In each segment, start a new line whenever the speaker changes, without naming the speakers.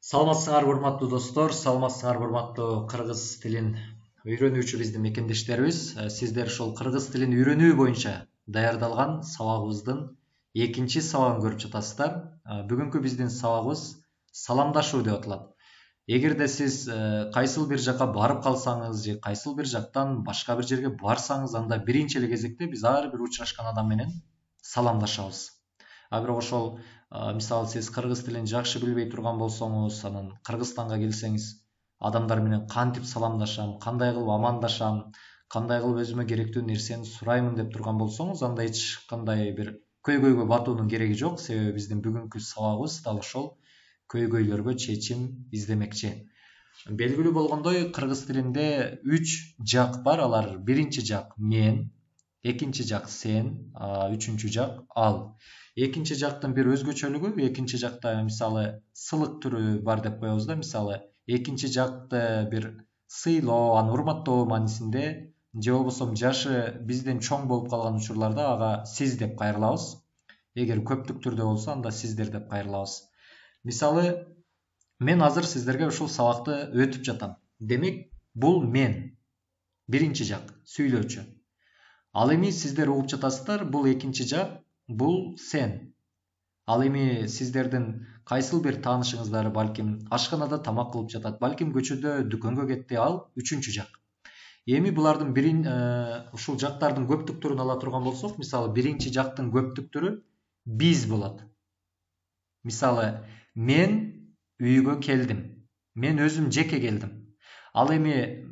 Саламатсыңар урматтуу достор, саламатсыңар урматтуу кыргыз тилин үйрөнүүчү биздин мекендештерибиз. Сиздер ушул кыргыз тилин үйрөнүү боюнча даярдалган сабагыбыздын экинчи сабагын көрүп жатасыздар. Бүгүнкү биздин сабагыбыз саламдашуу деп аталат. Эгерде сиз кайсыл бир жакка барып калсаңыз же кайсыл бир жактан башка бир жерге барсаңыз, анда биринчи эле кезекте биз ар бир учурашкан адам менен саламдашабыз. Бирок ошол мисалы сиз кыргыз тилин жакшы билбей турган болсоңуз, анан Кыргызстанга келсеңиз, адамдар менен кантип саламдашам, кандай кылып амандашам, кандай кылып өзүмө керектүү нерсени сураймын деп турган болсоңуз, анда эч кандай бир көйгөйгө батуунун кереги жок. Себеби биздин бүгүнкү сабагыбыз дал ошол көйгөйлөргө чечим издемекчи. Белгилүү болгондой, кыргыз тилинде 3 жак бар. Алар биринчи жак мен, экинчи жак сен, үчүнчү жак ал. Экинчи жактын бир өзгөчөлүгү, экинчи жакта мисалы сылык түрү бар деп коебуз да. Мисалы экинчи жакты бир сыйлоо, аны урматтоо маанисинде, же болбосо жашы бизден чоң болуп калган учурларда ага сиз деп кайрылабыз. Эгер көптүк түрдө болсо, анда сиздер деп кайрылабыз. Мисалы мен азыр сиздерге ушул сабакты өтүп жатам. Демек, бул мен. Биринчи жак, сүйлөөчү. Ал эми сиздер угуп жатасыздар, бул экинчи жак, бул сен. Ал эми сиздердин кайсыл бир таанышыңыздар балким ашканада тамак кылып жатат, балким көчөдө дүкөнгө кетти, ал үчүнчү жак. Эми булардын ушул жактардын көптүк түрүн ала турган болсок, мисалы биринчи жактын көптүк түрү биз болот. Мисалы мен үйгө келдим. Мен өзүм жеке келдим. Ал эми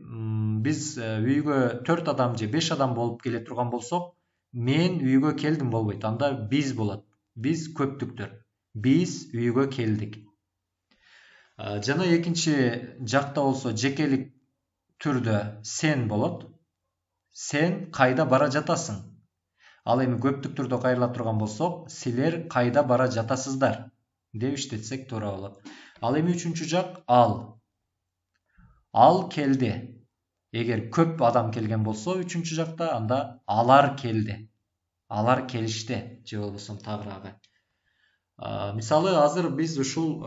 биз үйгө 4 адам же 5 адам болуп келе турган болсок, мен үйгө келдим болбойт. Анда биз болот. Биз көптүктөр. Биз үйгө келдик. Жана экинчи жакта болсо жекелик түрдө сен болот. Сен кайда бара жатасың? Ал эми көптүк түрдө кайрыла турган болсок, силер кайда бара жатасыздар деп иштетсек туура болот. Ал эми үчүнчү жак ал. Ал келди. Эгер көп адам келген болсо, үчүнчү жакта, анда алар келди. Алар келишти, же болбосо тагыраагы. Мисалы азыр биз ушул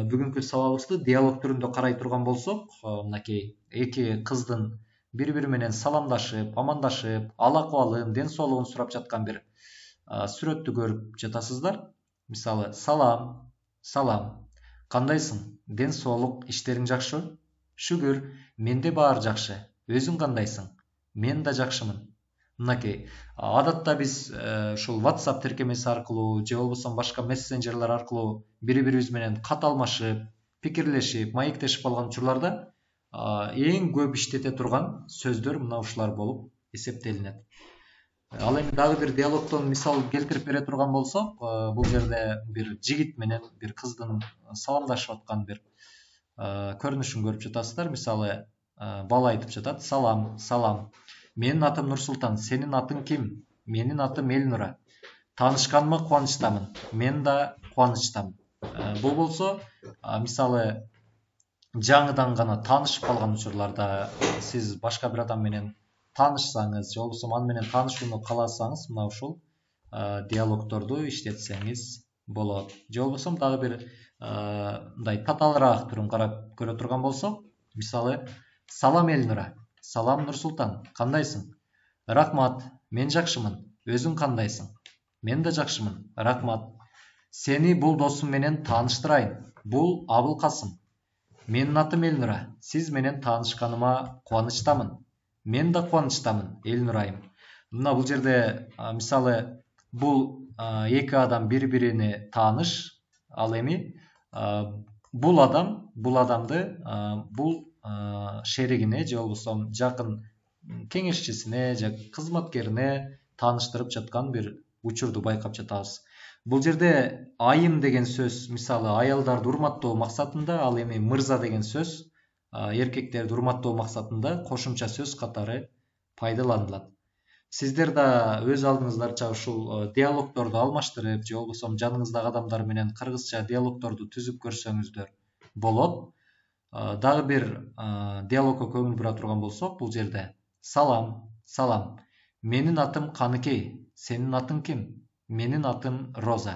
бүгүнкү сабагыбызды диалог түрүндө карай турган болсок, мынакей эки кыздын бири-бири менен саламдашып, амандашып, ал акыбалын, ден соолугун сурап жаткан бир сүрөттү көрүп жатасыздар. Мисалы салам, салам, кандайсың? Ден соолук, иштериң жакшыбы? Шүгүр, менде баары жакшы. Өзүң кандайсың? Мен да жакшымын. Мынакей адатта биз ушул WhatsApp тиркемеси аркылуу же болбосо башка мессенджерлер аркылуу бири-бирибиз менен кат алмашып, пикирлешип, маектешип калган учурларда эң көп иштете турган сөздөр мына ушулар болуп эсептелинет. Ал эми дагы бир диалогдон мисал келтирип бере турган болсок, бул жерде бир жигит менен бир кыздын саламдашып аткан бир көрүнүшүн көрүп жатасыздар. Мисалы бала айтып жатат: салам, салам. Менин атым Нурсултан, сенин атың ким? Менин атым Элнура. Таанышканыма кубанычтамын. Мен да кубанычтамын. Бул болсо, мисалы жаңыдан гана таанышып калган учурларда, сиз башка бир адам менен таанышсаңыз, же болбосо аны менен таанышууну кааласаңыз, мына ушул диалогторду иштетсеңиз болот. Же болбосо дагы бир мындай татаалыраак түрүн карап көрө турган болсок, мисалы салам Элнура. Салам Нурсултан, кандайсың? Рахмат, мен жакшымын. Өзүң кандайсың? Мен да жакшымын. Рахмат. Сени бул досум менен тааныштырайын. Бул Абылкасым. Менин атым Элнура. Сиз менен таанышканыма кубанычтамын. Мен да кубанычтамын, Элнурайым. Мына бул жерде мисалы бул эки адам бири-бирини тааныш. Ал эми бул адамды бул шеригине же болбосо жакын кеңешчисине же кызматкерине тааныштырып жаткан бир учурду байкап жатабыз. Бул жерде айым деген сөз мисалы аялдарды урматтоо максатында, ал эми мырза деген сөз эркектерди урматтоо максатында кошумча сөз катары пайдаланылат. Сиздер да өз алдыңыздарча ушул диалогторду алмаштырып же болбосо жаныңыздагы адамдар менен кыргызча диалогторду түзүп көрсөңүздөр болот. Дагы бир диалогко көңүл бура турган болсок, бул жерде салам, салам. Менин атым Каныкей. Сенин атың ким? Менин атым Роза.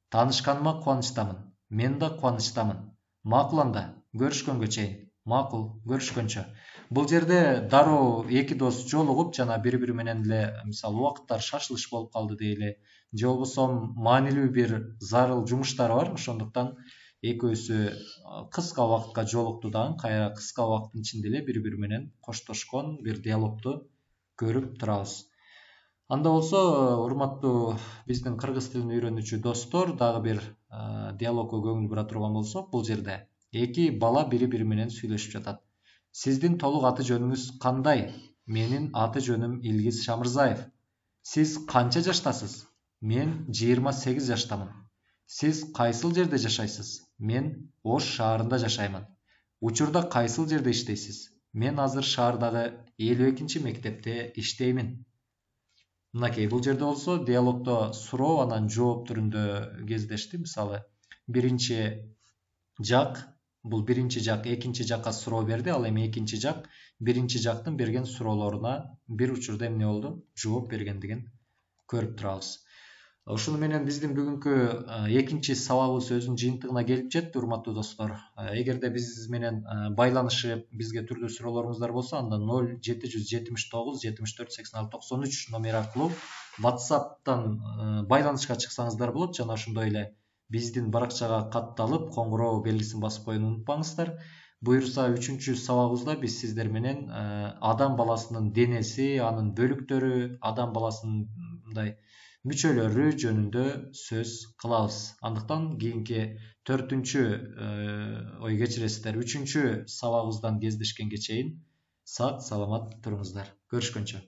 Таанышканыма кубанычтамын. Мен да кубанычтамын. Макул анда, көрүшкөнгө чейин. Макул, көрүшкөнчө. Бул жерде дароо эки дос жолугуп, жана бири-бири менен эле мисалы убакыттар шашылыш болуп калды дейли, же болбосо маанилүү бир зарыл жумуштары бар, ошондуктан экөөсү кыска убакытка жолукту дагы, кайра кыска убакыттын ичинде эле бири-бири менен коштошкон бир диалогду көрүп турабыз. Анда болсо, урматтуу биздин кыргыз тилин үйрөнүүчү достор, дагы бир диалогко көңүл бура турган болсок, бул жерде эки бала бири-бири менен сүйлөшүп жатат. Сиздин толук аты жөнүңүз кандай? Менин аты жөнүм Илгиз Шамырзаев. Сиз канча жаштасыз? Мен 28 жаштамын. Сиз кайсыл жерде жашайсыз? Мен Ош шаарында жашаймын. Учурда кайсыл жерде иштейсиз? Мен азыр шаардагы 52 мектепте иштеймин. Мынакей, бул жерде болсо диалогдо суроо анан жооп түрүндө кездешти. Мисалы, биринчи жак, бул биринчи жак экинчи жакка суроо берди, ал эми экинчи жак биринчи жактын берген суроолоруна бир учурда эмне болду? Жооп бергендигин көрүп турабыз. Ушуну менен биздин бүгүнкү экинчи сабагыбыз өзүнүн жыйынтыгына келип жетти, урматтуу достор. Эгерде биз менен байланышып, бизге түрдүү суроолоруңуздар болсо, анда 0779 74 86 93 номер аркылуу WhatsApp'тан байланышка чыксаңыздар болот, жана ошондой эле биздин баракчага катталып, коңгуроо белгисин басып коюуну унутпаңыздар. Буюрса, 3-чү сабагыбызда биз сиздер менен адам баласынын денеси, анын бөлүктөрү, адам баласынын мындай мүчөлөрү жөнүндө сөз кылабыз. Андыктан кийинки 4-чү ой кечиресиздер, 3-чү сабагыбыздан кездешкенге чейин сак саламат туруңуздар. Көрүшкөнчө.